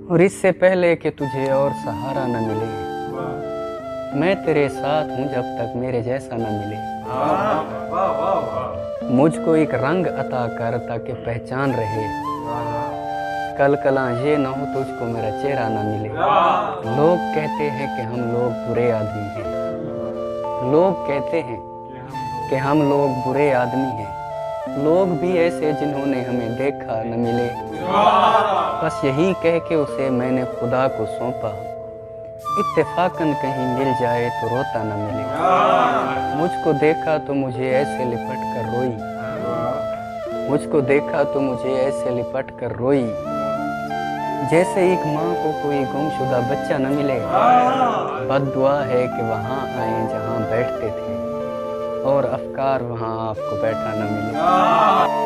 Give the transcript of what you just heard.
और इससे पहले कि तुझे और सहारा न मिले, मैं तेरे साथ हूँ जब तक मेरे जैसा न मिले। मुझको एक रंग अता कर ताकि पहचान रहे, कल कला ये न हो तुझको मेरा चेहरा न मिले। लोग कहते हैं कि हम लोग बुरे आदमी हैं, लोग कहते हैं कि हम लोग बुरे आदमी हैं। लोग भी ऐसे जिन्होंने हमें देखा न मिले, बस यही कह के उसे मैंने खुदा को सौंपा, इत्तेफाकन कहीं मिल जाए तो रोता न मिले। मुझको देखा तो मुझे ऐसे लिपट कर रोई, मुझको देखा तो मुझे ऐसे लिपट कर रोई, जैसे एक माँ को कोई गुमशुदा बच्चा न मिले। बद्दुआ है कि वहाँ आए जहाँ बैठते थे, और अफकार वहाँ आपको बैठा न मिले।